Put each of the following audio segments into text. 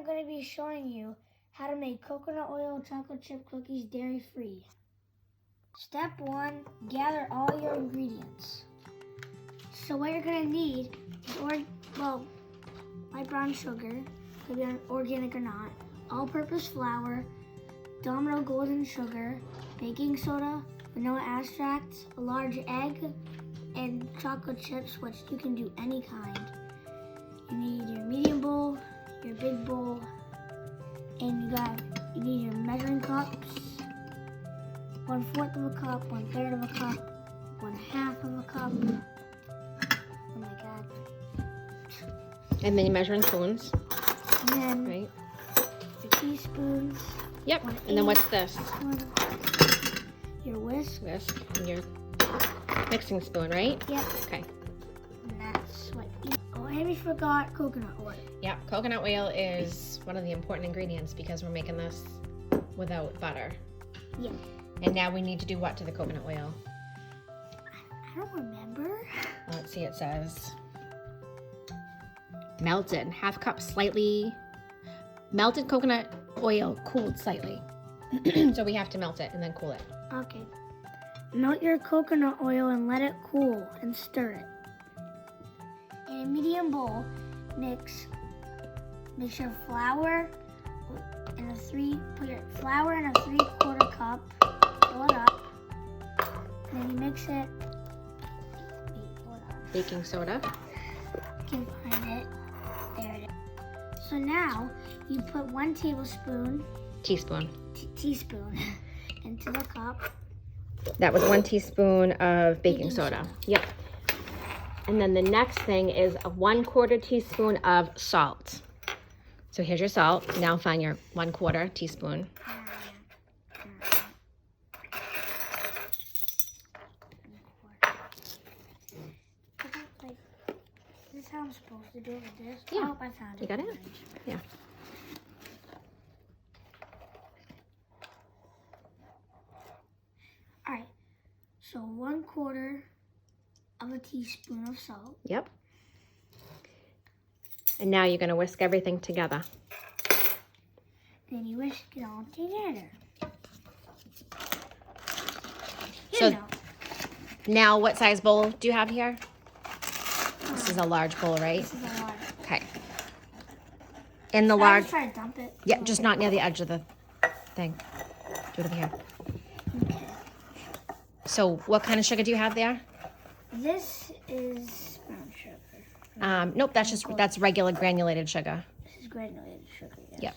going to be showing you how to make coconut oil chocolate chip cookies dairy-free. Step 1, gather all your ingredients. So what you're going to need is, light brown sugar, could be organic or not, all-purpose flour, Domino golden sugar, baking soda, vanilla extract, a large egg, and chocolate chips, which you can do any kind. You need your medium bowl, your big bowl, and you need your measuring cups, 1/4 of a cup, 1/3 of a cup, 1/2 of a cup. Oh my God. And then your measuring spoons. And then right? your teaspoons. Yep. And then what's this? Your whisk. Whisk. And your mixing spoon, right? Yep. Okay. And that's what and we forgot coconut oil. Yep. Coconut oil is one of the important ingredients because we're making this without butter. Yeah. And now we need to do what to the coconut oil? I don't remember. Let's see, it says melted, 1/2 cup slightly melted coconut oil, cooled slightly. So we have to melt it and then cool it. Okay. Melt your coconut oil and let it cool and stir it. In a medium bowl, mix your flour in put your flour in a 3/4 cup, fill it up, and then you mix it. Hold on. Baking soda. You can find it. There it is. So now you put 1 tablespoon, Teaspoon. teaspoon into the cup. That was 1 teaspoon of baking soda. Yep. And then the next thing is a 1/4 teaspoon of salt. So here's your salt. Now find your 1/4 teaspoon. Is this how I'm supposed to do it with this? Yeah. I hope I found it. You got it? Yeah. Alright. So 1/4 of a teaspoon of salt. Yep. And now you're going to whisk everything together. Then you whisk it all together. So now what size bowl do you have here? This is a large bowl, right? This is a large. Okay. In the I large. just try to dump it. Yeah, just not near the edge of the thing. Do it over here. Okay. So what kind of sugar do you have there? This is brown sugar. Nope, that's regular granulated sugar. This is granulated sugar. Yes. Yep.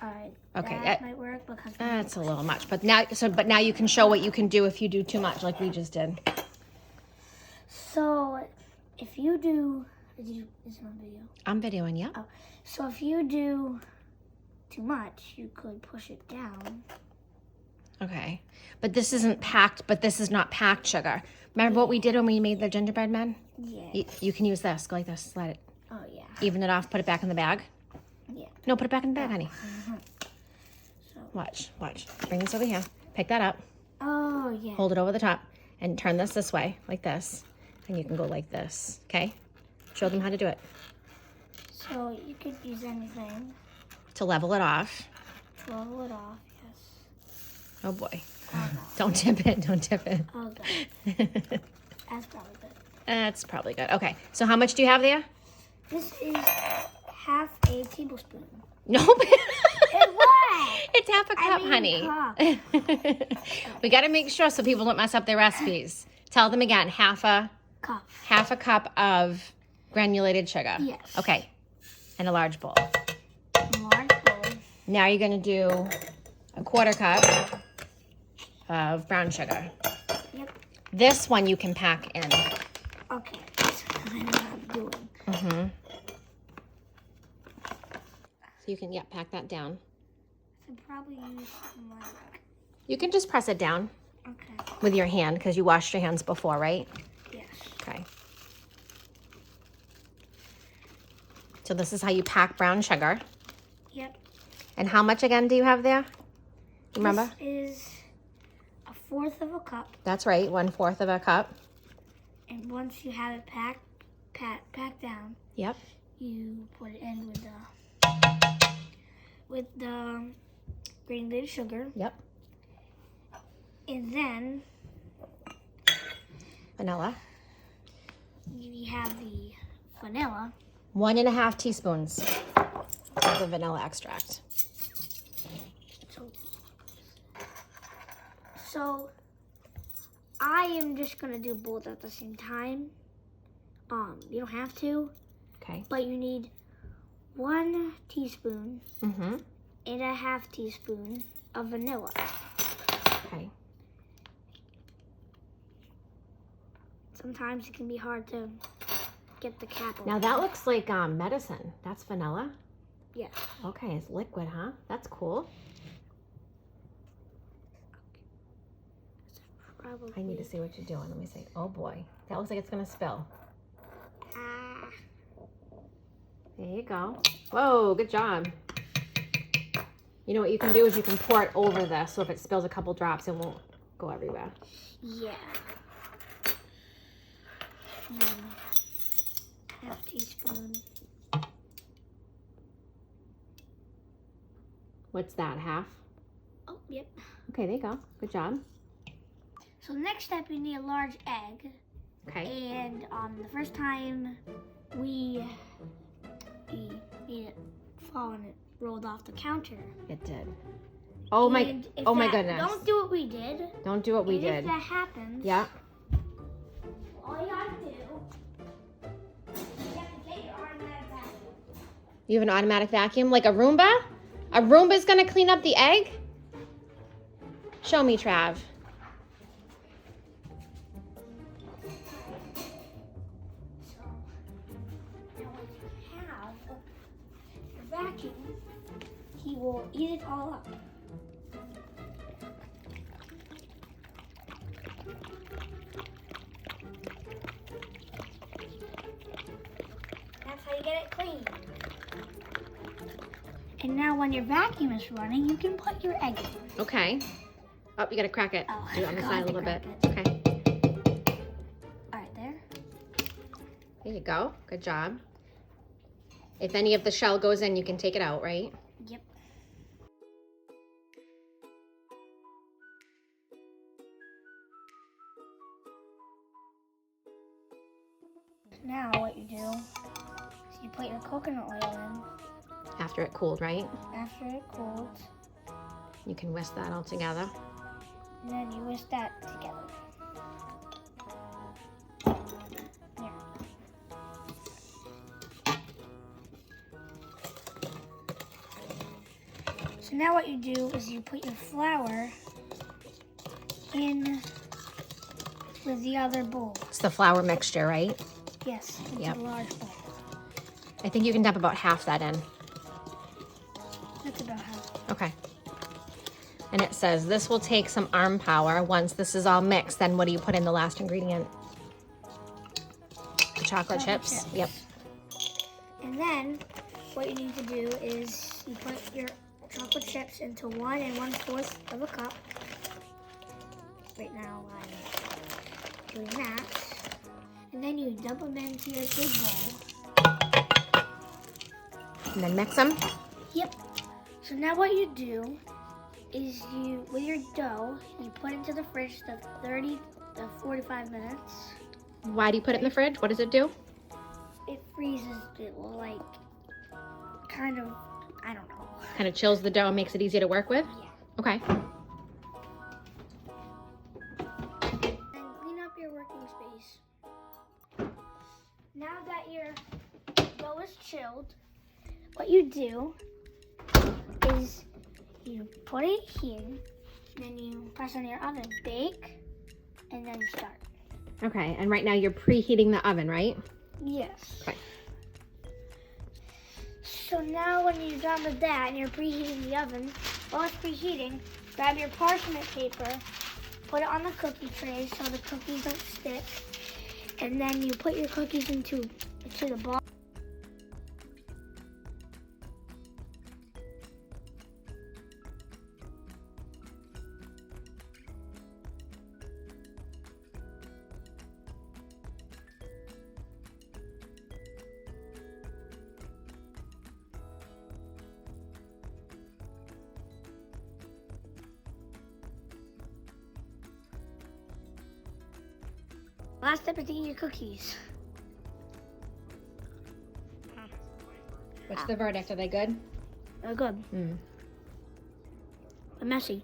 Alright. Okay, That might work because That's a little much, but now you can show what you can do if you do too much, like we just did. So if you do, is it on video? I'm videoing, yeah. Oh, so if you do too much, you could push it down. Okay, but this isn't packed. But this is not packed sugar. Remember what we did when we made the gingerbread men? Yeah. You can use this. Go like this. Slide it. Oh yeah. Even it off. Put it back in the bag. Yeah. No, put it back in the bag, honey. So. Watch. Bring this over here. Pick that up. Oh yeah. Hold it over the top, and turn this way, like this, and you can go like this. Okay. Show them how to do it. So you could use anything To level it off. to level it off. Yes. Oh boy. Oh no. Don't tip it. Don't tip it. Oh god. That's probably good. That's probably good. Okay. So how much do you have there? This is 1/2 a tablespoon. Nope. It was. It's 1/2 cup, honey. Cup. We got to make sure so people don't mess up their recipes. Tell them again, 1/2 cup of granulated sugar. Yes. Okay. And a large bowl. Large bowl. Now you're going to do a 1/4 cup of brown sugar. Yep. This one you can pack in. Okay. That's kind of what I'm doing. Mm-hmm. So you can, pack that down. I should probably use some like. You can just press it down Okay. with your hand because you washed your hands before, right? Yes. Okay. So this is how you pack brown sugar. Yep. And how much again do you have there? Remember? This is 1/4 of a cup. That's right, 1/4 of a cup. And once you have it packed down, Yep. you put it in with the with the granulated sugar. Yep. And then Vanilla. you have the vanilla. 1.5 teaspoons of the vanilla extract. So I am just gonna do both at the same time. You don't have to, Okay. but you need 1 teaspoon Mm-hmm. and a half teaspoon of vanilla. Okay. Sometimes it can be hard to get the cap on. Now that looks like medicine. That's vanilla? Yes. Okay, it's liquid, huh? That's cool. Probably. I need to see what you're doing. Let me see. Oh boy, that looks like it's gonna spill. There you go. Whoa, good job. You know what you can do is you can pour it over this, so if it spills a couple drops, it won't go everywhere. Yeah. And then half teaspoon. What's that, half? Oh, yep. Okay, there you go. Good job. So next step, you need a large egg. Okay. And the first time we made it fall and it rolled off the counter. It did. Oh my, And if oh my that- goodness. Don't do what we did. Don't do what we And did. If that happens, Yeah. all you gotta do, you have to get your automatic vacuum. You have an automatic vacuum, like a Roomba? A Roomba's gonna clean up the egg? Show me, Trav. So now when you have your vacuum, he will eat it all up. That's how you get it clean. And now when your vacuum is running, you can put your egg in. Okay. Oh, you gotta crack it. Oh, I Do it on the forgot side a to little bit. crack Okay. All right, there. There you go. Good job. If any of the shell goes in, you can take it out, right? Yep. Now what you do is you put your coconut oil in After it cooled, right? after it cools, You can whisk that all together. and then you whisk that together. Yeah. So now what you do is you put your flour in with the other bowl. It's the flour mixture, right? Yes, it's Yep. a large bowl. I think you can dump about half that in. That's about half. Okay. And it says this will take some arm power. Once this is all mixed, then what do you put in the last ingredient? The chocolate chips. Yep. And then what you need to do is you put your chocolate chips into 1 1/4 of a cup. Right now I'm doing that. And then you dump them into your big bowl. And then mix them. Yep. So now what you do is you, with your dough, you put it into the fridge to 30 to 45 minutes. Why do you put it in the fridge? What does it do? It freezes, it will like, kind of, I don't know. Kind of chills the dough and makes it easier to work with? Yeah. Okay. And clean up your working space. Now that your dough is chilled, what you do is you put it here, then you press on your oven, bake, and then start. Okay, and right now you're preheating the oven, right? Yes. Okay. So now when you're done with that and you're preheating the oven, while it's preheating, grab your parchment paper, put it on the cookie tray so the cookies don't stick, and then you put your cookies into the ball. Last step is eating your cookies. What's the verdict? Are they good? They're good, Mm. but messy.